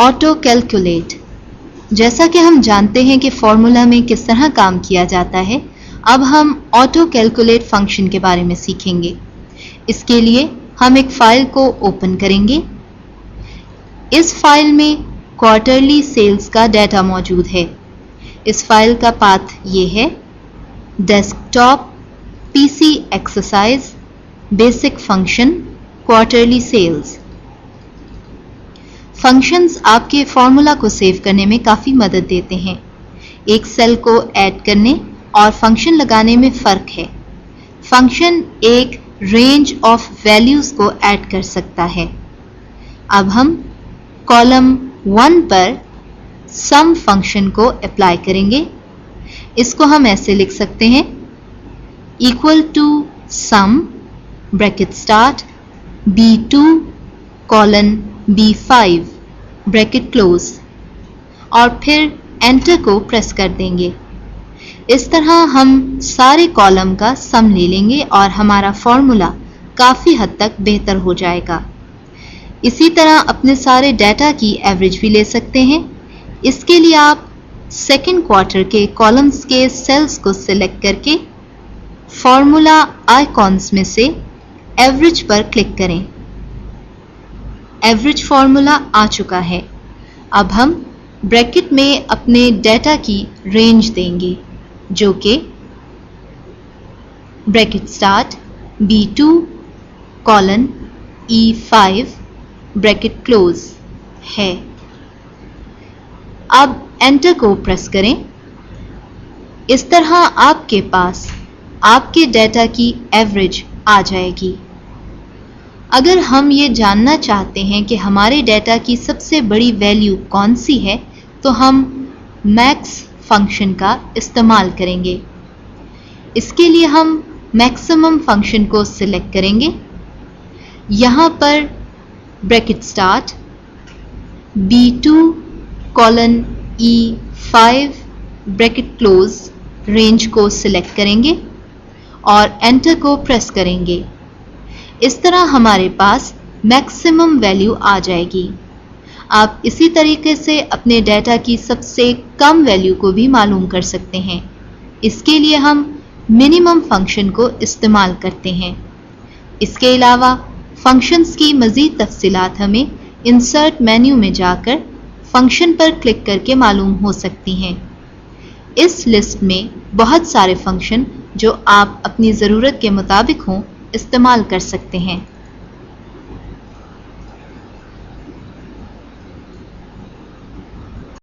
Auto calculate. जैसा कि हम जानते हैं कि फॉर्मूला में किस तरह काम किया जाता है, अब हम ऑटो कैलकुलेट फंक्शन के बारे में सीखेंगे। इसके लिए हम एक फाइल को ओपन करेंगे। इस फाइल में क्वार्टरली सेल्स का डाटा मौजूद है। इस फाइल का पाथ ये है: desktop PC exercise basic function quarterly sales. Functions आपके फॉर्मूला को सेव करने में काफ़ी मदद देते हैं। एक सेल को ऐड करने और फंक्शन लगाने में फ़र्क है। फंक्शन एक रेंज ऑफ वैल्यूज़ को ऐड कर सकता है। अब हम कॉलम 1 पर सम फंक्शन को अप्लाई करेंगे। इसको हम ऐसे लिख सकते हैं: equal to sum bracket start B2 colon B5 bracket close, और फिर एंटर को प्रेस कर देंगे। इस तरह हम सारे कॉलम का सम ले लेंगे और हमारा फॉर्मूला काफ़ी हद तक बेहतर हो जाएगा। इसी तरह अपने सारे डाटा की एवरेज भी ले सकते हैं। इसके लिए आप सेकेंड क्वार्टर के कॉलम्स के सेल्स को सिलेक्ट करके फॉर्मूला आइकॉन्स में से एवरेज पर क्लिक करें। एवरेज फॉर्मूला आ चुका है। अब हम ब्रैकेट में अपने डाटा की रेंज देंगे, जो कि bracket start B2 colon E5 bracket close है। अब एंटर को प्रेस करें। इस तरह आपके पास आपके डाटा की एवरेज आ जाएगी। अगर हम ये जानना चाहते हैं कि हमारे डाटा की सबसे बड़ी वैल्यू कौन सी है, तो हम मैक्स फंक्शन का इस्तेमाल करेंगे। इसके लिए हम मैक्सिमम फंक्शन को सिलेक्ट करेंगे। यहाँ पर bracket start B2 colon E5 bracket close range को सिलेक्ट करेंगे और एंटर को प्रेस करेंगे। इस तरह हमारे पास मैक्सिमम वैल्यू आ जाएगी। आप इसी तरीके से अपने डाटा की सबसे कम वैल्यू को भी मालूम कर सकते हैं। इसके लिए हम मिनिमम फंक्शन को इस्तेमाल करते हैं। इसके अलावा फंक्शंस की मज़ीद तफसीलात हमें इंसर्ट मेन्यू में जाकर फंक्शन पर क्लिक करके मालूम हो सकती हैं। इस लिस्ट में बहुत सारे फंक्शन जो आप अपनी ज़रूरत के मुताबिक हों इस्तेमाल कर सकते हैं।